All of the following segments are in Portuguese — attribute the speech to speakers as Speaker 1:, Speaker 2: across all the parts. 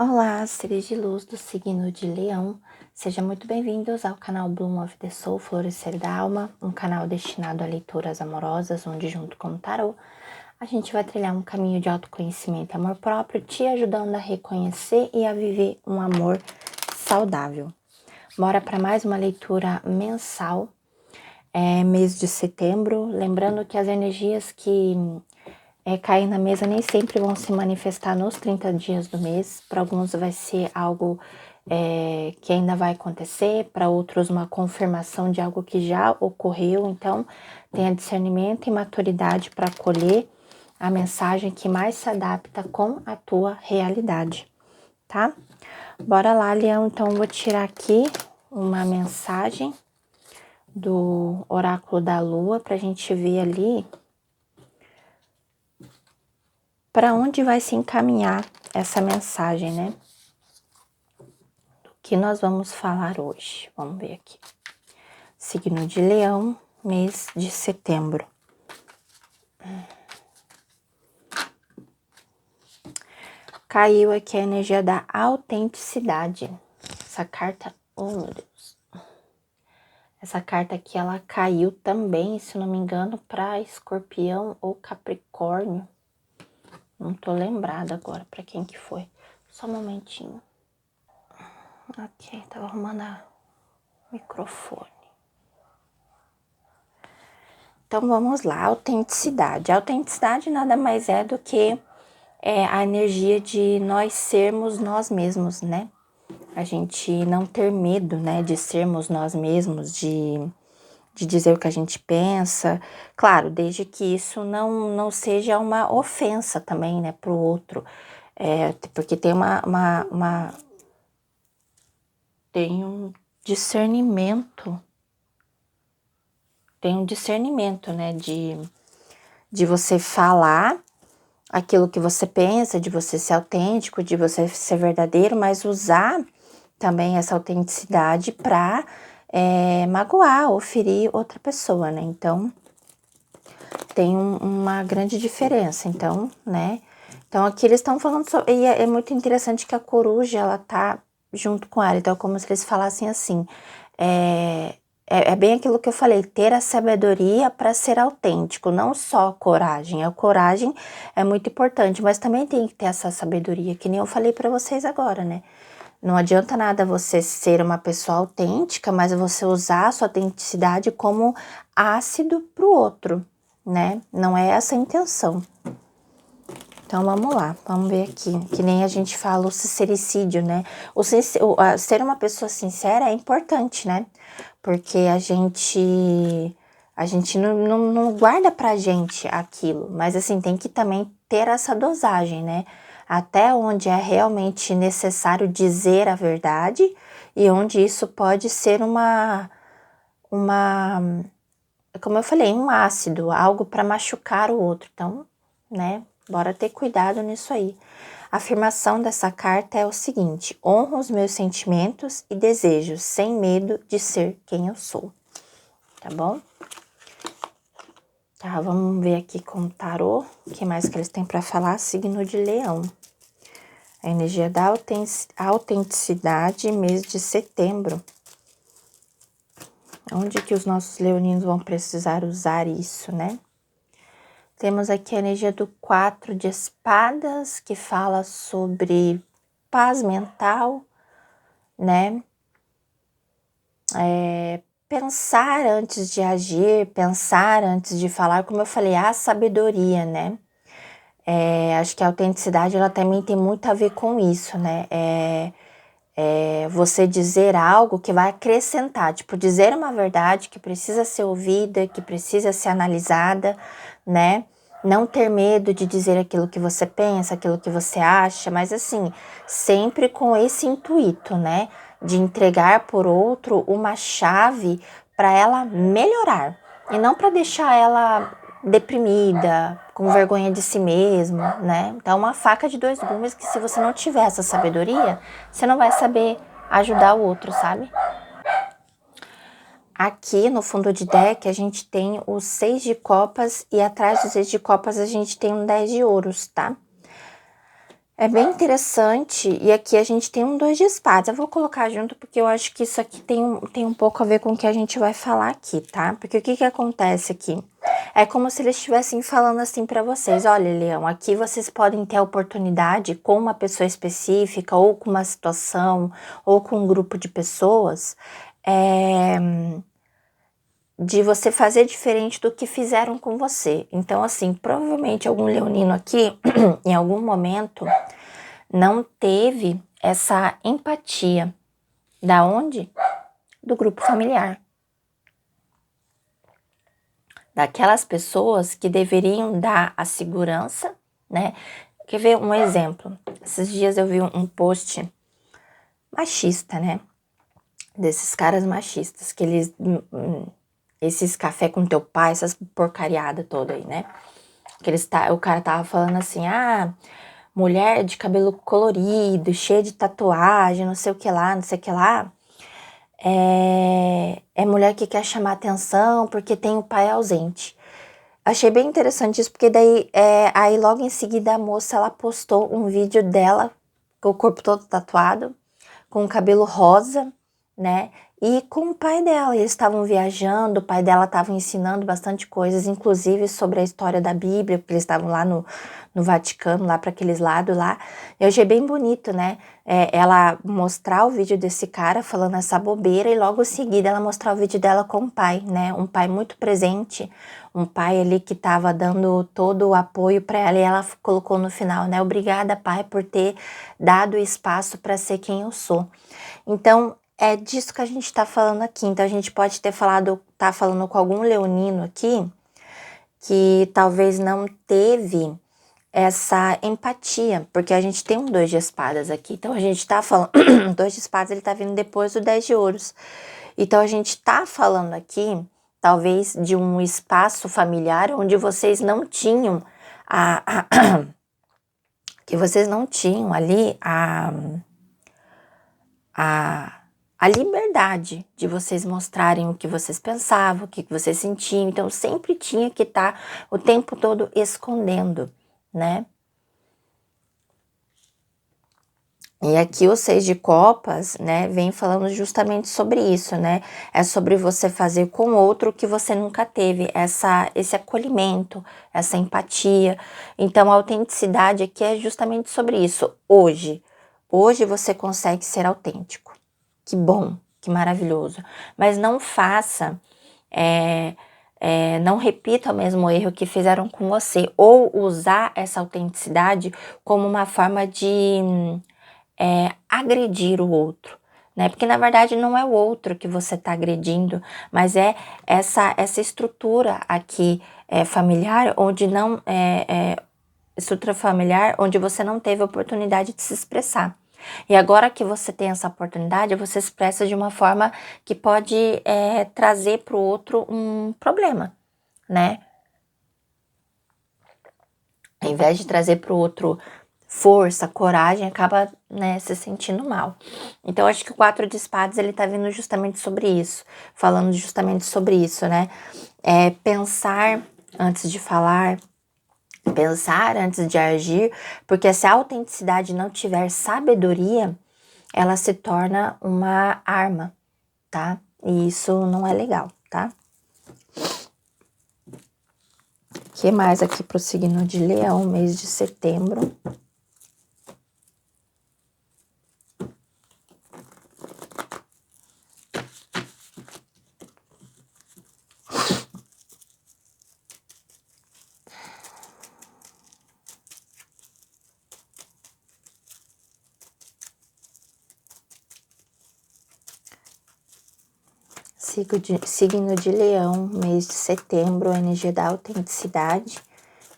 Speaker 1: Olá, seres de luz do signo de Leão, sejam muito bem-vindos ao canal Bloom of the Soul, Florescer da Alma, um canal destinado a leituras amorosas, onde junto com o tarô, a gente vai trilhar um caminho de autoconhecimento e amor próprio, te ajudando a reconhecer e a viver um amor saudável. Bora para mais uma leitura mensal, mês de setembro, lembrando que as energias que cair na mesa nem sempre vão se manifestar nos 30 dias do mês. Para alguns vai ser algo que ainda vai acontecer, para outros uma confirmação de algo que já ocorreu. Então, tenha discernimento e maturidade para acolher a mensagem que mais se adapta com a tua realidade, tá? Bora lá, Leão. Então, vou tirar aqui uma mensagem do Oráculo da Lua para a gente ver ali para onde vai se encaminhar essa mensagem, né? Do que nós vamos falar hoje. Vamos ver aqui. Signo de Leão, mês de setembro. Caiu aqui a energia da autenticidade. Essa carta, oh meu Deus. Essa carta aqui, ela caiu também, se não me engano, para Escorpião ou Capricórnio. Não tô lembrada agora para quem que foi. Só um momentinho. Ok, tava arrumando o microfone. Então, vamos lá, autenticidade. A autenticidade nada mais é do que a energia de nós sermos nós mesmos, né? A gente não ter medo, né, de sermos nós mesmos, de dizer o que a gente pensa. Claro, desde que isso não seja uma ofensa também, né, pro outro. Porque tem tem um discernimento. Tem um discernimento, né, de você falar aquilo que você pensa, de você ser autêntico, de você ser verdadeiro, mas usar também essa autenticidade para magoar ou ferir outra pessoa, né? Então, tem uma grande diferença, então, né? Então, aqui eles estão falando sobre... E é muito interessante que a coruja, ela tá junto com ela, então, como se eles falassem assim... É bem aquilo que eu falei, ter a sabedoria para ser autêntico, não só coragem. A coragem é muito importante, mas também tem que ter essa sabedoria, que nem eu falei para vocês agora, né? Não adianta nada você ser uma pessoa autêntica, mas você usar a sua autenticidade como ácido pro outro, né? Não é essa a intenção. Então, vamos lá, vamos ver aqui, que nem a gente fala o sincericídio, né? Ser uma pessoa sincera é importante, né? Porque a gente não guarda pra gente aquilo, mas assim, tem que também ter essa dosagem, né? Até onde é realmente necessário dizer a verdade e onde isso pode ser como eu falei, um ácido, algo para machucar o outro. Então, né, bora ter cuidado nisso aí. A afirmação dessa carta é o seguinte: honro os meus sentimentos e desejos sem medo de ser quem eu sou. Tá bom? Tá, vamos ver aqui com o tarô, o que mais que eles têm para falar? Signo de Leão. A energia da autenticidade, mês de setembro. Onde que os nossos leoninos vão precisar usar isso, né? Temos aqui a energia do 4 de espadas, que fala sobre paz mental, né? Pensar antes de agir, pensar antes de falar, como eu falei, a sabedoria, né? Acho que a autenticidade, ela também tem muito a ver com isso, né? Você dizer algo que vai acrescentar, tipo, dizer uma verdade que precisa ser ouvida, que precisa ser analisada, né? Não ter medo de dizer aquilo que você pensa, aquilo que você acha, mas assim, sempre com esse intuito, né? De entregar por outro uma chave para ela melhorar e não para deixar ela deprimida, com vergonha de si mesmo, né? Então, uma faca de dois gumes que se você não tiver essa sabedoria, você não vai saber ajudar o outro, sabe? Aqui no fundo de deck a gente tem o 6 de copas e atrás do 6 de copas a gente tem um 10 de ouros, tá? É bem interessante, e aqui a gente tem um 2 de espadas. Eu vou colocar junto porque eu acho que isso aqui tem um pouco a ver com o que a gente vai falar aqui, tá? Porque o que que acontece aqui? É como se eles estivessem falando assim pra vocês, olha, Leão, aqui vocês podem ter a oportunidade com uma pessoa específica, ou com uma situação, ou com um grupo de pessoas, de você fazer diferente do que fizeram com você. Então, assim, provavelmente algum leonino aqui, em algum momento, não teve essa empatia. Da onde? Do grupo familiar. Daquelas pessoas que deveriam dar a segurança, né? Quer ver um exemplo? Esses dias eu vi um post machista, né? Desses caras machistas, que eles... esses café com teu pai, essas porcariadas toda aí, né? Que o cara tava falando assim, mulher de cabelo colorido, cheia de tatuagem, não sei o que lá, não sei o que lá. É mulher que quer chamar atenção porque tem o pai ausente. Achei bem interessante isso, porque daí, aí logo em seguida a moça, ela postou um vídeo dela, com o corpo todo tatuado, com o cabelo rosa, né, e com o pai dela. Eles estavam viajando, o pai dela estava ensinando bastante coisas, inclusive sobre a história da Bíblia, porque eles estavam lá no Vaticano, lá para aqueles lados lá. Eu achei bem bonito, né, ela mostrar o vídeo desse cara falando essa bobeira e logo em seguida ela mostrar o vídeo dela com o pai, né, um pai muito presente, um pai ali que estava dando todo o apoio para ela, e ela colocou no final, né, obrigada, pai, por ter dado espaço para ser quem eu sou. Então, é disso que a gente está falando aqui. Então, a gente pode tá falando com algum leonino aqui que talvez não teve essa empatia, porque a gente tem um 2 de espadas aqui. Então, a gente tá falando... 2 de espadas, ele tá vindo depois do 10 de ouros. Então, a gente tá falando aqui, talvez, de um espaço familiar onde vocês não tinham que vocês não tinham ali a liberdade de vocês mostrarem o que vocês pensavam, o que vocês sentiam. Então, sempre tinha que estar o tempo todo escondendo, né? E aqui o 6 de copas, né, vem falando justamente sobre isso, né? É sobre você fazer com o outro o que você nunca teve, esse acolhimento, essa empatia. Então, a autenticidade aqui é justamente sobre isso. Hoje você consegue ser autêntico. Que bom, que maravilhoso. Mas não faça, não repita o mesmo erro que fizeram com você, ou usar essa autenticidade como uma forma de agredir o outro, né? Porque na verdade não é o outro que você está agredindo, mas é essa estrutura aqui familiar, onde não estrutura familiar, onde você não teve a oportunidade de se expressar. E agora que você tem essa oportunidade, você se expressa de uma forma que pode trazer para o outro um problema, né? Ao invés de trazer para o outro força, coragem, acaba, né, se sentindo mal. Então, acho que o 4 de espadas, ele tá vindo justamente sobre isso, falando justamente sobre isso, né? Pensar antes de falar, pensar antes de agir, porque se a autenticidade não tiver sabedoria, ela se torna uma arma, tá? E isso não é legal, tá? O que mais aqui pro signo de Leão, mês de setembro? Signo de Leão, mês de setembro, a energia da autenticidade.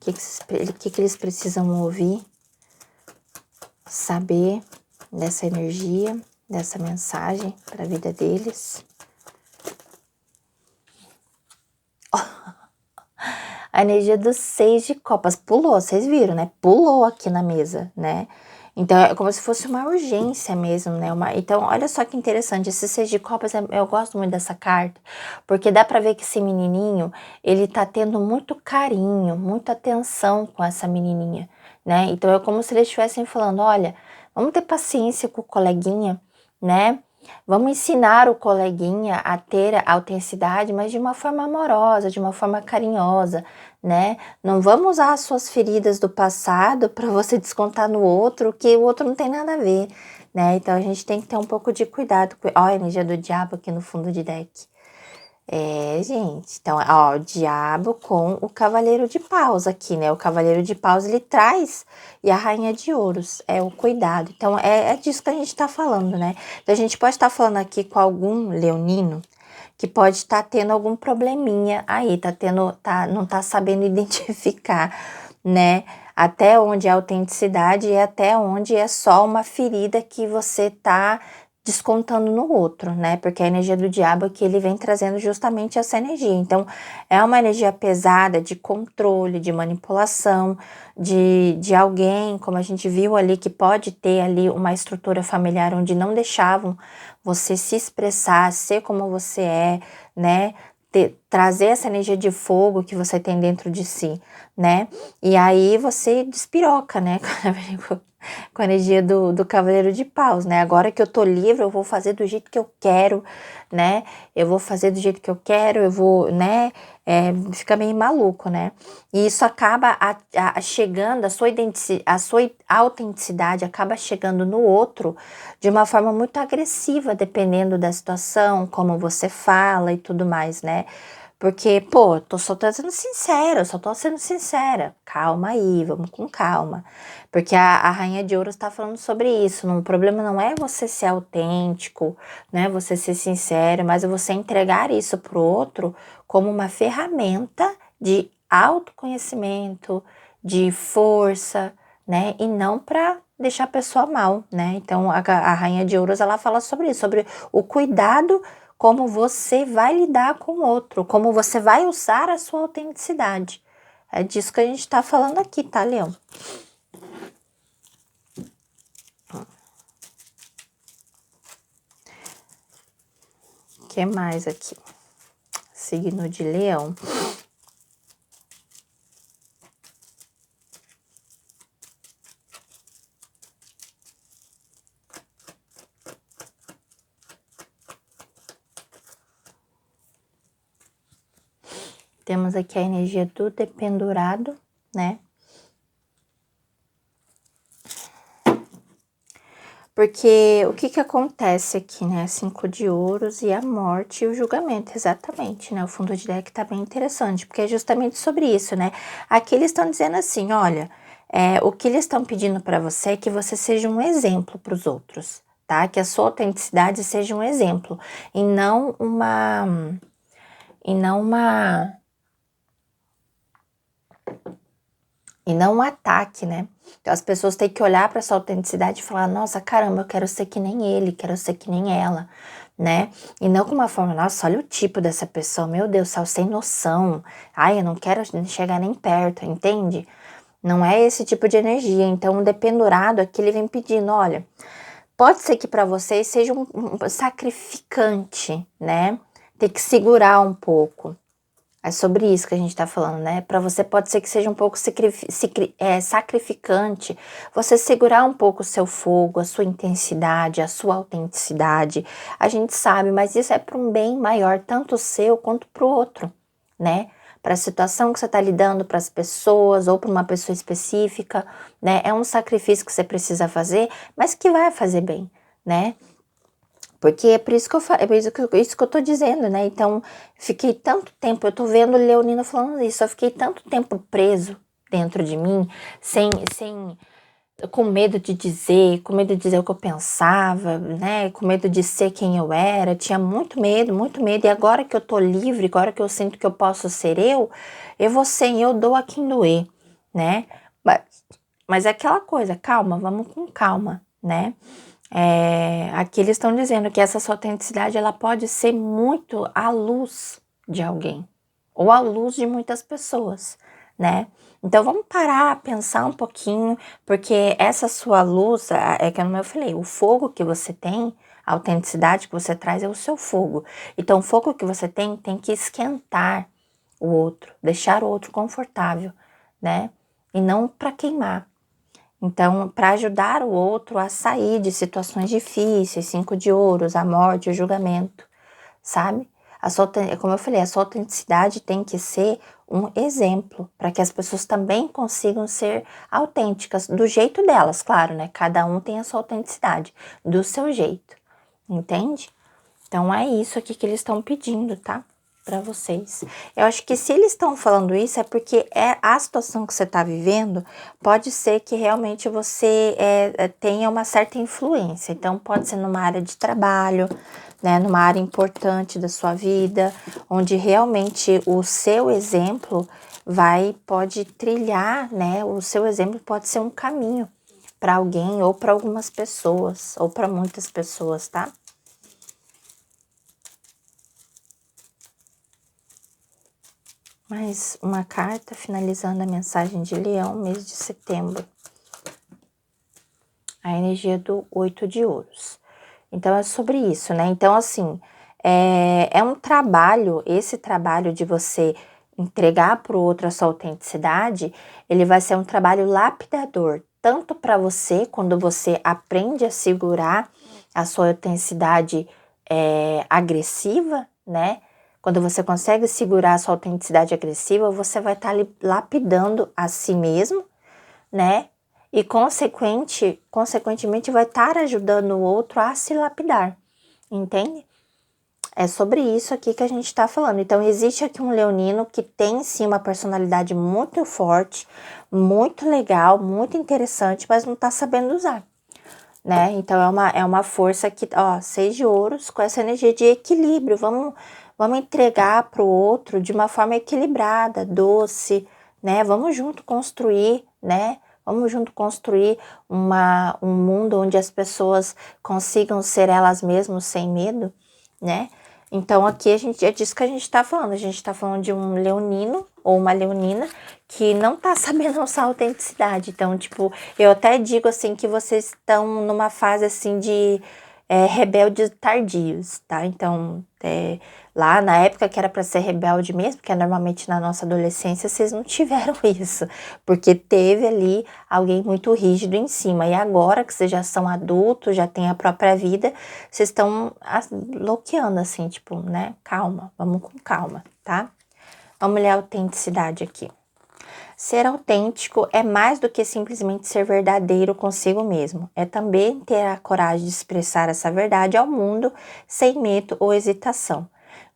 Speaker 1: O que eles precisam ouvir, saber dessa energia, dessa mensagem para a vida deles. A energia dos 6 de copas pulou, vocês viram, né? Pulou aqui na mesa, né? Então, é como se fosse uma urgência mesmo, né? Então, olha só que interessante, esse 6 de copas, eu gosto muito dessa carta, porque dá pra ver que esse menininho, ele tá tendo muito carinho, muita atenção com essa menininha, né? Então é como se eles estivessem falando, olha, vamos ter paciência com o coleguinha, né? Vamos ensinar o coleguinha a ter a autenticidade, mas de uma forma amorosa, de uma forma carinhosa, né? Não vamos usar as suas feridas do passado para você descontar no outro, que o outro não tem nada a ver, né? Então a gente tem que ter um pouco de cuidado. Ó, a energia do diabo aqui no fundo de deck. Gente, então, ó, o diabo com o cavaleiro de paus aqui, né? O cavaleiro de paus, ele traz, e a rainha de ouros, é o cuidado. Então, é disso que a gente tá falando, né? Então, a gente pode estar falando aqui com algum leonino que pode estar tendo algum probleminha aí, não tá sabendo identificar, né? Até onde é autenticidade e até onde é só uma ferida que você tá descontando no outro, né? Porque a energia do diabo aqui, ele vem trazendo justamente essa energia. Então, é uma energia pesada de controle, de manipulação, de alguém, como a gente viu ali, que pode ter ali uma estrutura familiar onde não deixavam você se expressar, ser como você é, né? Trazer essa energia de fogo que você tem dentro de si, né? E aí você despiroca, né? Com a energia do Cavaleiro de Paus, né? Agora que eu tô livre, eu vou fazer do jeito que eu quero, né? Eu vou fazer do jeito que eu quero, eu vou, né? Fica meio maluco, né? E isso acaba chegando, a sua autenticidade acaba chegando no outro de uma forma muito agressiva, dependendo da situação, como você fala e tudo mais, né? Porque, pô, só tô sendo sincera, só tô sendo sincera. Calma aí, vamos com calma. Porque a Rainha de Ouros tá falando sobre isso. O problema não é você ser autêntico, né? Você ser sincero, mas é você entregar isso pro outro como uma ferramenta de autoconhecimento, de força, né? E não para deixar a pessoa mal, né? Então a Rainha de Ouros, ela fala sobre isso, sobre o cuidado, como você vai lidar com o outro, como você vai usar a sua autenticidade. É disso que a gente tá falando aqui, tá, Leão? O que mais aqui? Signo de Leão. Temos aqui a energia do dependurado, né? Porque o que acontece aqui, né? 5 de ouros e a morte e o julgamento, exatamente, né? O fundo de deck tá bem interessante, porque é justamente sobre isso, né? Aqui eles estão dizendo assim, olha, o que eles estão pedindo para você é que você seja um exemplo para os outros, tá? Que a sua autenticidade seja um exemplo, e não uma... E não uma... E não um ataque, né? Então as pessoas têm que olhar para essa autenticidade e falar, nossa, caramba, eu quero ser que nem ele, quero ser que nem ela, né? E não com uma forma, nossa, olha o tipo dessa pessoa, meu Deus, céu, sem noção. Ai, eu não quero chegar nem perto, entende? Não é esse tipo de energia. Então o dependurado aqui, ele vem pedindo, olha, pode ser que para vocês seja um sacrificante, né? Ter que segurar um pouco. É sobre isso que a gente tá falando, né? Para você pode ser que seja um pouco sacrificante você segurar um pouco o seu fogo, a sua intensidade, a sua autenticidade. A gente sabe, mas isso é para um bem maior, tanto seu quanto para o outro, né? Para a situação que você está lidando, para as pessoas ou para uma pessoa específica, né? É um sacrifício que você precisa fazer, mas que vai fazer bem, né? Porque é por isso que isso que eu tô dizendo, né? Então, fiquei tanto tempo, eu tô vendo o Leonino falando isso, eu fiquei tanto tempo preso dentro de mim, com medo de dizer, com medo de dizer o que eu pensava, né? Com medo de ser quem eu era, tinha muito medo, e agora que eu tô livre, agora que eu sinto que eu posso ser eu vou ser, eu dou a quem doer, né? Mas é aquela coisa, calma, vamos com calma, né? Aqui eles estão dizendo que essa sua autenticidade, ela pode ser muito à luz de alguém, ou à luz de muitas pessoas, né? Então vamos parar, pensar um pouquinho, porque essa sua luz, como eu falei, o fogo que você tem, a autenticidade que você traz é o seu fogo. Então o fogo que você tem que esquentar o outro, deixar o outro confortável, né? E não para queimar. Então, para ajudar o outro a sair de situações difíceis, 5 de ouros, a morte, o julgamento, sabe? Como eu falei, a sua autenticidade tem que ser um exemplo para que as pessoas também consigam ser autênticas, do jeito delas, claro, né? Cada um tem a sua autenticidade, do seu jeito, entende? Então é isso aqui que eles estão pedindo, tá? Para vocês. Eu acho que se eles estão falando isso é porque a situação que você está vivendo, pode ser que realmente você tenha uma certa influência. Então pode ser numa área de trabalho, né, numa área importante da sua vida, onde realmente o seu exemplo pode trilhar, né? O seu exemplo pode ser um caminho para alguém ou para algumas pessoas ou para muitas pessoas, tá? Mais uma carta finalizando a mensagem de Leão, mês de setembro. A energia do 8 de ouros. Então, é sobre isso, né? Então, assim, é um trabalho, esse trabalho de você entregar para o outro a sua autenticidade, ele vai ser um trabalho lapidador, tanto para você, quando você aprende a segurar a sua autenticidade agressiva, né? Quando você consegue segurar a sua autenticidade agressiva, você vai estar lapidando a si mesmo, né? E consequentemente vai estar ajudando o outro a se lapidar, entende? É sobre isso aqui que a gente está falando. Então, existe aqui um leonino que tem sim uma personalidade muito forte, muito legal, muito interessante, mas não está sabendo usar, né? Então, é uma força que, ó, 6 de ouros com essa energia de equilíbrio. Vamos entregar para o outro de uma forma equilibrada, doce, né? Vamos junto construir, né? Vamos junto construir um mundo onde as pessoas consigam ser elas mesmas sem medo, né? Então, aqui é disso que a gente tá falando. A gente tá falando de um leonino ou uma leonina que não tá sabendo usar a autenticidade. Então, tipo, eu até digo assim que vocês estão numa fase assim de rebeldes tardios, tá? Então, lá na época que era para ser rebelde mesmo, que é normalmente na nossa adolescência, vocês não tiveram isso, porque teve ali alguém muito rígido em cima. E agora que vocês já são adultos, já têm a própria vida, vocês estão bloqueando assim, tipo, né? Calma, vamos com calma, tá? Vamos ler a autenticidade aqui. Ser autêntico é mais do que simplesmente ser verdadeiro consigo mesmo. É também ter a coragem de expressar essa verdade ao mundo sem medo ou hesitação.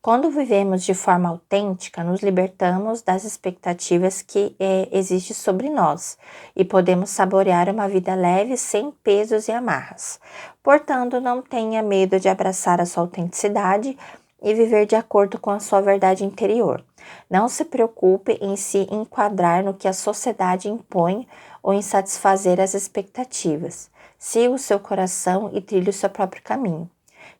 Speaker 1: Quando vivemos de forma autêntica, nos libertamos das expectativas que existem sobre nós e podemos saborear uma vida leve sem pesos e amarras. Portanto, não tenha medo de abraçar a sua autenticidade e viver de acordo com a sua verdade interior. Não se preocupe em se enquadrar no que a sociedade impõe ou em satisfazer as expectativas. Siga o seu coração e trilhe o seu próprio caminho.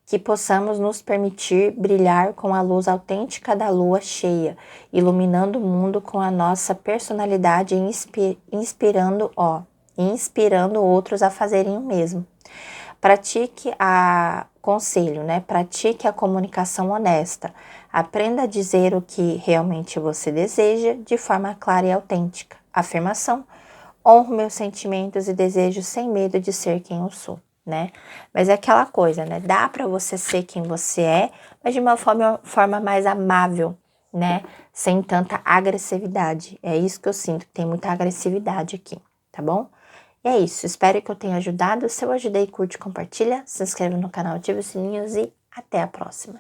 Speaker 1: Que possamos nos permitir brilhar com a luz autêntica da lua cheia, iluminando o mundo com a nossa personalidade e inspirando outros a fazerem o mesmo. Conselho, né? Pratique a comunicação honesta. Aprenda a dizer o que realmente você deseja de forma clara e autêntica. Afirmação: honro meus sentimentos e desejos sem medo de ser quem eu sou, né? Mas é aquela coisa, né? Dá para você ser quem você é, mas de uma forma mais amável, né? Sem tanta agressividade. É isso que eu sinto, que tem muita agressividade aqui, tá bom? E é isso, espero que eu tenha ajudado. Se eu ajudei, curte, compartilha, se inscreve no canal, ativa os sininhos e até a próxima.